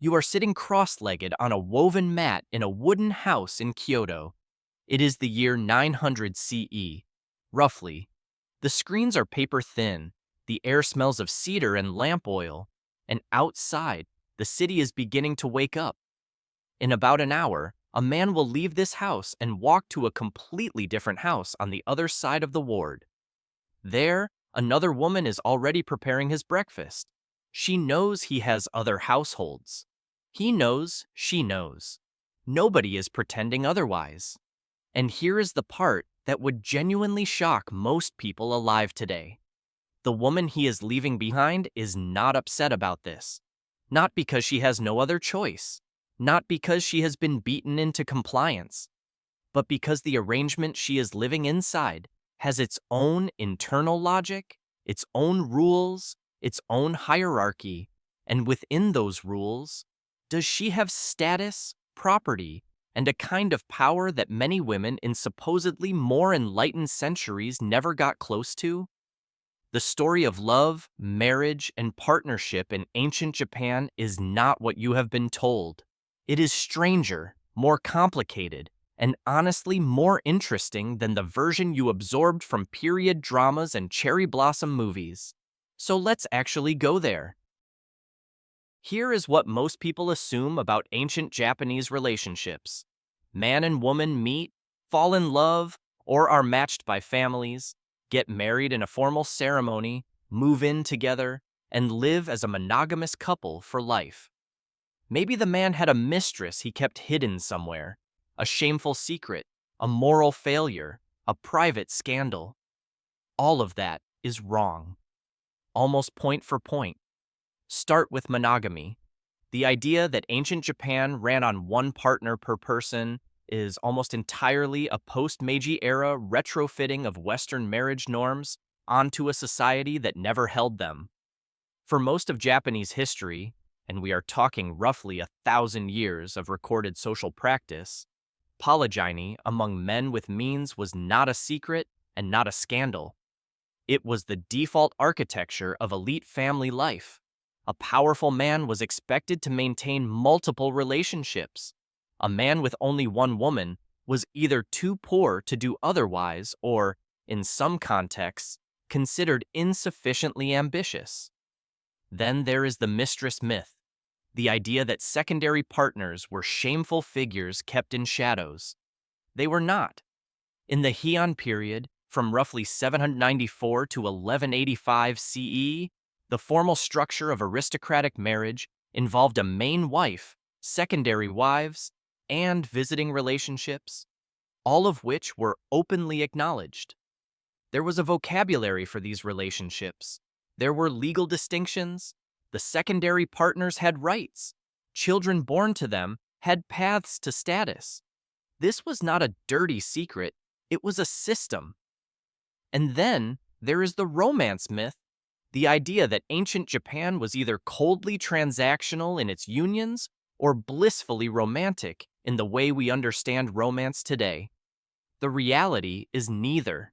You are sitting cross-legged on a woven mat in a wooden house in Kyoto. It is the year 900 CE, roughly. The screens are paper thin, the air smells of cedar and lamp oil, and outside, the city is beginning to wake up. In about an hour, a man will leave this house and walk to a completely different house on the other side of the ward. There, another woman is already preparing his breakfast. She knows he has other households. He knows, she knows. Nobody is pretending otherwise. And here is the part that would genuinely shock most people alive today. The woman he is leaving behind is not upset about this. Not because she has no other choice. Not because she has been beaten into compliance. But because the arrangement she is living inside has its own internal logic, its own rules, its own hierarchy, and within those rules, does she have status, property, and a kind of power that many women in supposedly more enlightened centuries never got close to? The story of love, marriage, and partnership in ancient Japan is not what you have been told. It is stranger, more complicated, and honestly more interesting than the version you absorbed from period dramas and cherry blossom movies. So let's actually go there. Here is what most people assume about ancient Japanese relationships. Man and woman meet, fall in love, or are matched by families, get married in a formal ceremony, move in together, and live as a monogamous couple for life. Maybe the man had a mistress he kept hidden somewhere, a shameful secret, a moral failure, a private scandal. All of that is wrong. Almost point for point. Start with monogamy. The idea that ancient Japan ran on one partner per person is almost entirely a post-Meiji era retrofitting of Western marriage norms onto a society that never held them. For most of Japanese history, and we are talking roughly 1,000 years of recorded social practice, polygamy among men with means was not a secret and not a scandal. It was the default architecture of elite family life. A powerful man was expected to maintain multiple relationships. A man with only one woman was either too poor to do otherwise or, in some contexts, considered insufficiently ambitious. Then there is the mistress myth, the idea that secondary partners were shameful figures kept in shadows. They were not. In the Heian period, from roughly 794 to 1185 CE, the formal structure of aristocratic marriage involved a main wife, secondary wives, and visiting relationships, all of which were openly acknowledged. There was a vocabulary for these relationships. There were legal distinctions. The secondary partners had rights. Children born to them had paths to status. This was not a dirty secret. It was a system. And then there is the romance myth, the idea that ancient Japan was either coldly transactional in its unions or blissfully romantic in the way we understand romance today. The reality is neither.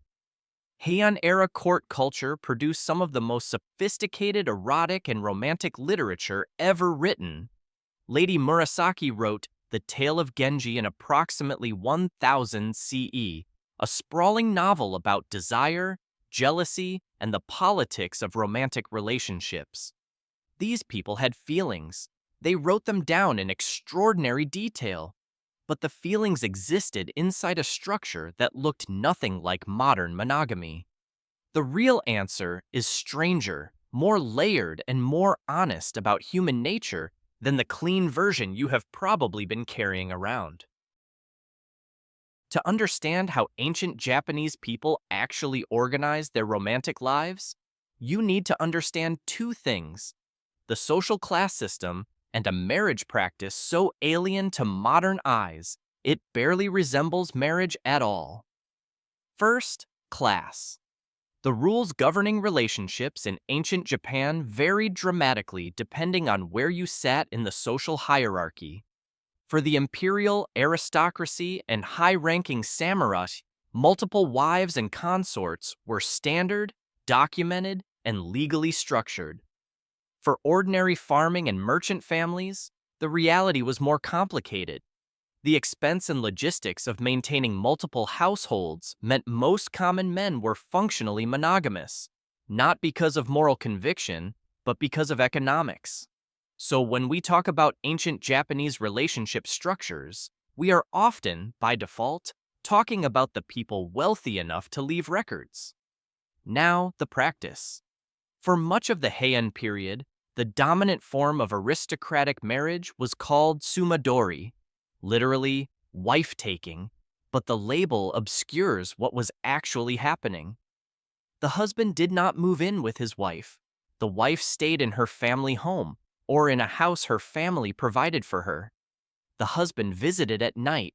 Heian-era court culture produced some of the most sophisticated erotic and romantic literature ever written. Lady Murasaki wrote The Tale of Genji in approximately 1000 CE, a sprawling novel about desire, jealousy, and the politics of romantic relationships. These people had feelings. They wrote them down in extraordinary detail. But the feelings existed inside a structure that looked nothing like modern monogamy. The real answer is stranger, more layered, and more honest about human nature than the clean version you have probably been carrying around. To understand how ancient Japanese people actually organized their romantic lives, you need to understand two things: the social class system and a marriage practice so alien to modern eyes, it barely resembles marriage at all. First, class. The rules governing relationships in ancient Japan varied dramatically depending on where you sat in the social hierarchy. For the imperial aristocracy and high-ranking samurai, multiple wives and consorts were standard, documented, and legally structured. For ordinary farming and merchant families, the reality was more complicated. The expense and logistics of maintaining multiple households meant most common men were functionally monogamous, not because of moral conviction, but because of economics. So when we talk about ancient Japanese relationship structures, we are often, by default, talking about the people wealthy enough to leave records. Now, the practice. For much of the Heian period, the dominant form of aristocratic marriage was called sumadori, literally wife-taking, but the label obscures what was actually happening. The husband did not move in with his wife. The wife stayed in her family home, or in a house her family provided for her. The husband visited at night.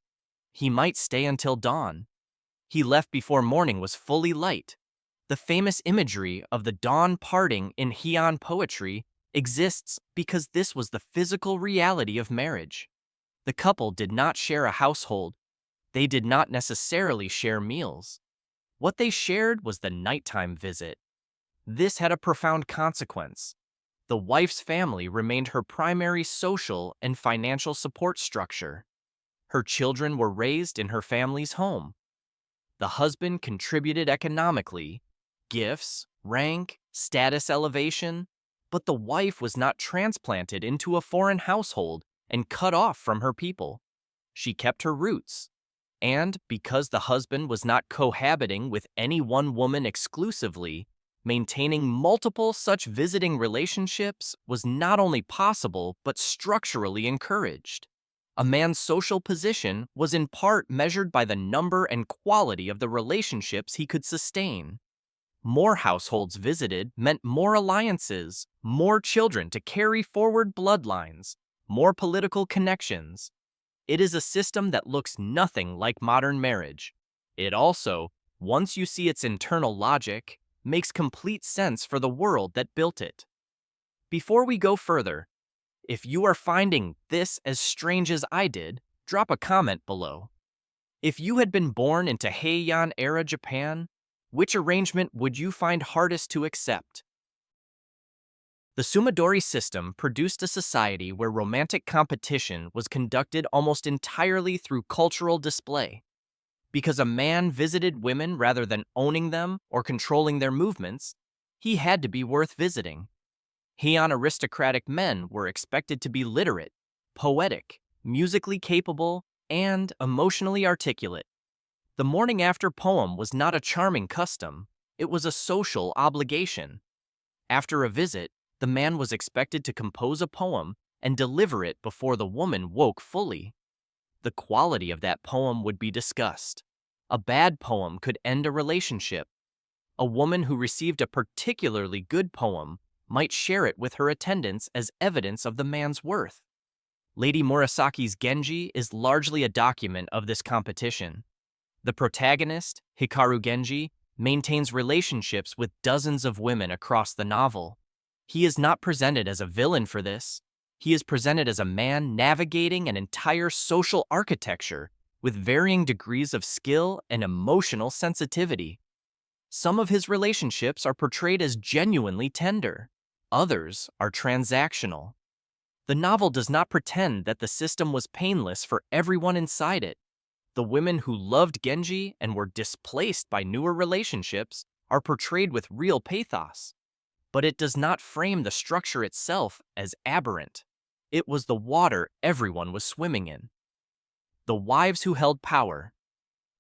He might stay until dawn. He left before morning was fully light. The famous imagery of the dawn parting in Heian poetry exists because this was the physical reality of marriage. The couple did not share a household. They did not necessarily share meals. What they shared was the nighttime visit. This had a profound consequence. The wife's family remained her primary social and financial support structure. Her children were raised in her family's home. The husband contributed economically, gifts, rank, status elevation, but the wife was not transplanted into a foreign household and cut off from her people. She kept her roots. And because the husband was not cohabiting with any one woman exclusively, maintaining multiple such visiting relationships was not only possible but structurally encouraged. A man's social position was in part measured by the number and quality of the relationships he could sustain. More households visited meant more alliances, more children to carry forward bloodlines, more political connections. It is a system that looks nothing like modern marriage. It also, once you see its internal logic, makes complete sense for the world that built it. Before we go further, if you are finding this as strange as I did, drop a comment below. If you had been born into Heian-era Japan, which arrangement would you find hardest to accept? The Sumadori system produced a society where romantic competition was conducted almost entirely through cultural display. Because a man visited women rather than owning them or controlling their movements, he had to be worth visiting. Heian aristocratic men were expected to be literate, poetic, musically capable, and emotionally articulate. The morning after poem was not a charming custom, it was a social obligation. After a visit, the man was expected to compose a poem and deliver it before the woman woke fully. The quality of that poem would be discussed. A bad poem could end a relationship. A woman who received a particularly good poem might share it with her attendants as evidence of the man's worth. Lady Murasaki's Genji is largely a document of this competition. The protagonist, Hikaru Genji, maintains relationships with dozens of women across the novel. He is not presented as a villain for this. He is presented as a man navigating an entire social architecture with varying degrees of skill and emotional sensitivity. Some of his relationships are portrayed as genuinely tender. Others are transactional. The novel does not pretend that the system was painless for everyone inside it. The women who loved Genji and were displaced by newer relationships are portrayed with real pathos. But it does not frame the structure itself as aberrant. It was the water everyone was swimming in. The wives who held power.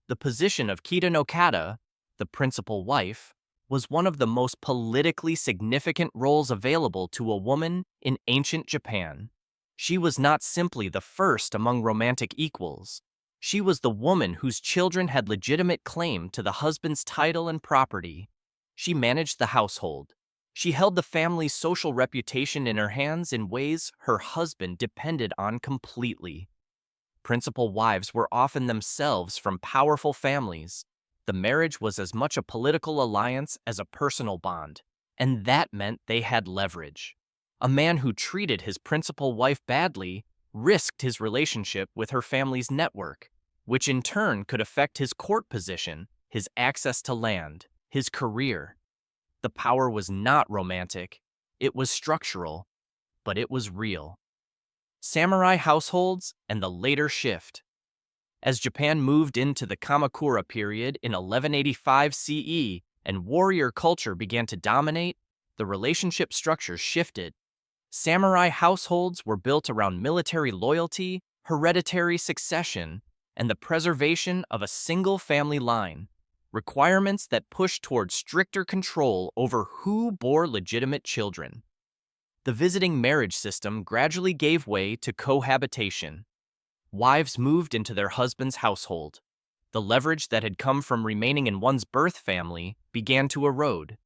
The position of Kita no Kata, the principal wife, was one of the most politically significant roles available to a woman in ancient Japan. She was not simply the first among romantic equals. She was the woman whose children had legitimate claim to the husband's title and property. She managed the household. She held the family's social reputation in her hands in ways her husband depended on completely. Principal wives were often themselves from powerful families. The marriage was as much a political alliance as a personal bond, and that meant they had leverage. A man who treated his principal wife badly risked his relationship with her family's network, which in turn could affect his court position, his access to land, his career. The power was not romantic, it was structural, but it was real. samurai households, and the later shift. As Japan moved into the Kamakura period in 1185 CE and warrior culture began to dominate, the relationship structures shifted. Samurai households were built around military loyalty, hereditary succession, and the preservation of a single family line, requirements that pushed toward stricter control over who bore legitimate children. The visiting marriage system gradually gave way to cohabitation. Wives moved into their husband's household. The leverage that had come from remaining in one's birth family began to erode.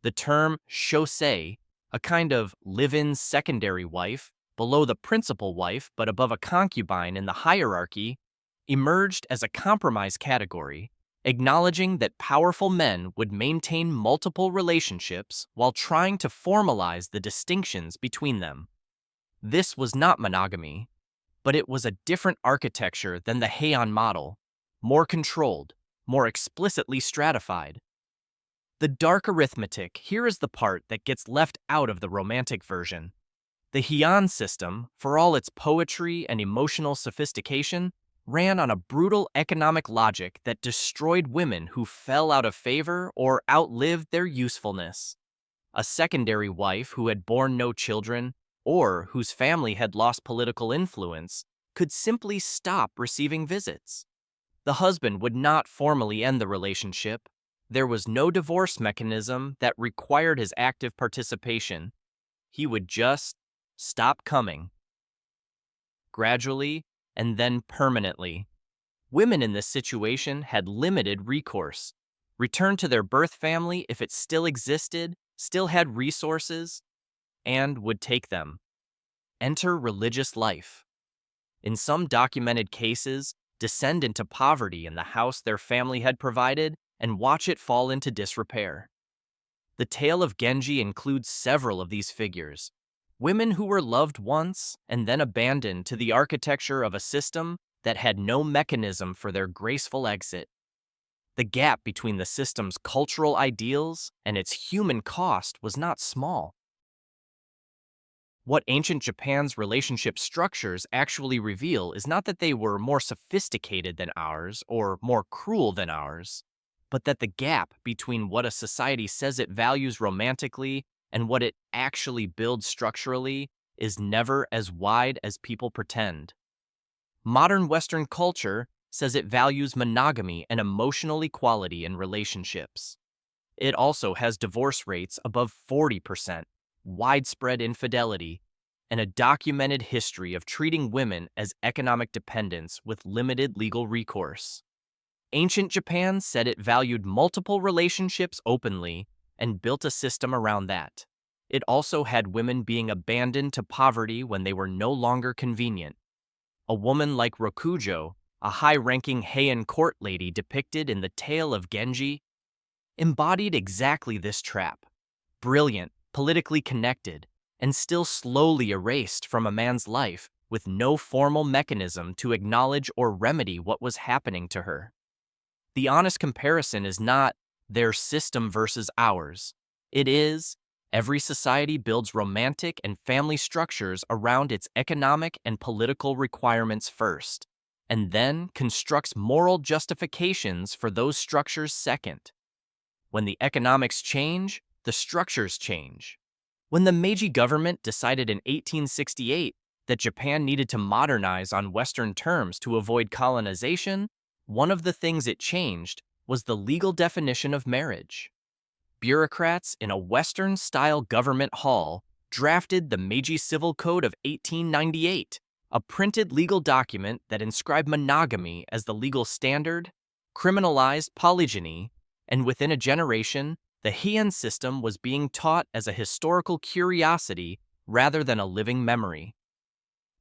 The term shosei, a kind of live-in secondary wife, below the principal wife but above a concubine in the hierarchy, emerged as a compromise category, acknowledging that powerful men would maintain multiple relationships while trying to formalize the distinctions between them. This was not monogamy, but it was a different architecture than the Heian model, more controlled, more explicitly stratified. The dark arithmetic here is the part that gets left out of the romantic version. The Heian system, for all its poetry and emotional sophistication, ran on a brutal economic logic that destroyed women who fell out of favor or outlived their usefulness. A secondary wife who had borne no children, or whose family had lost political influence, could simply stop receiving visits. The husband would not formally end the relationship. There was no divorce mechanism that required his active participation. He would just stop coming. Gradually, and then permanently. Women in this situation had limited recourse. Returned to their birth family if it still existed, still had resources, and would take them. Enter religious life. In some documented cases, descend into poverty in the house their family had provided and watch it fall into disrepair. The tale of Genji includes several of these figures. Women who were loved once and then abandoned to the architecture of a system that had no mechanism for their graceful exit. The gap between the system's cultural ideals and its human cost was not small. What ancient Japan's relationship structures actually reveal is not that they were more sophisticated than ours or more cruel than ours, but that the gap between what a society says it values romantically and what it actually builds structurally is never as wide as people pretend. Modern Western culture says it values monogamy and emotional equality in relationships. It also has divorce rates above 40%, widespread infidelity, and a documented history of treating women as economic dependents with limited legal recourse. Ancient Japan said it valued multiple relationships openly and built a system around that. It also had women being abandoned to poverty when they were no longer convenient. A woman like Rokujo, a high-ranking Heian court lady depicted in the tale of Genji, embodied exactly this trap. Brilliant, politically connected, and still slowly erased from a man's life with no formal mechanism to acknowledge or remedy what was happening to her. The honest comparison is not their system versus ours. It is, every society builds romantic and family structures around its economic and political requirements first, and then constructs moral justifications for those structures second. When the economics change, the structures change. When the Meiji government decided in 1868 that Japan needed to modernize on Western terms to avoid colonization, one of the things it changed was the legal definition of marriage. Bureaucrats in a Western-style government hall drafted the Meiji Civil Code of 1898, a printed legal document that inscribed monogamy as the legal standard, criminalized polygyny, and within a generation, the Heian system was being taught as a historical curiosity rather than a living memory.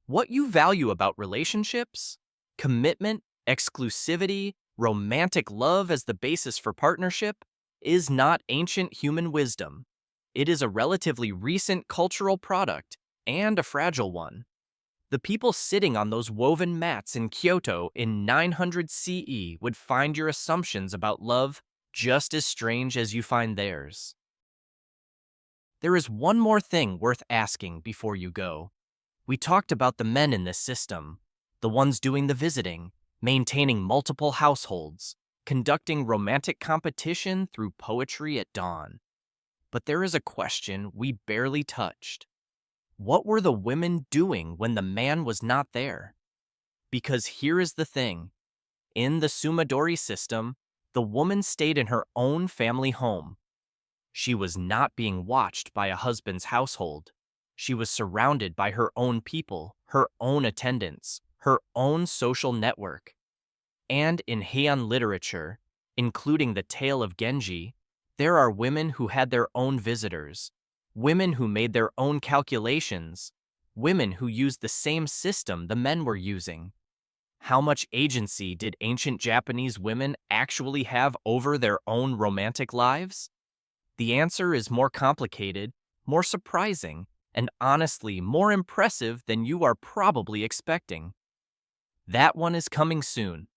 What you value about relationships? Commitment, exclusivity, romantic love as the basis for partnership is not ancient human wisdom. It is a relatively recent cultural product, and a fragile one. The people sitting on those woven mats in Kyoto in 900 CE would find your assumptions about love just as strange as you find theirs. There is one more thing worth asking before you go. We talked about the men in this system, the ones doing the visiting, maintaining multiple households, conducting romantic competition through poetry at dawn. But there is a question we barely touched. What were the women doing when the man was not there? Because here is the thing. In the Sumadori system, the woman stayed in her own family home. She was not being watched by a husband's household. She was surrounded by her own people, her own attendants, her own social network. And in Heian literature, including the tale of Genji, there are women who had their own visitors, women who made their own calculations, women who used the same system the men were using. How much agency did ancient Japanese women actually have over their own romantic lives? The answer is more complicated, more surprising, and honestly more impressive than you are probably expecting. That one is coming soon.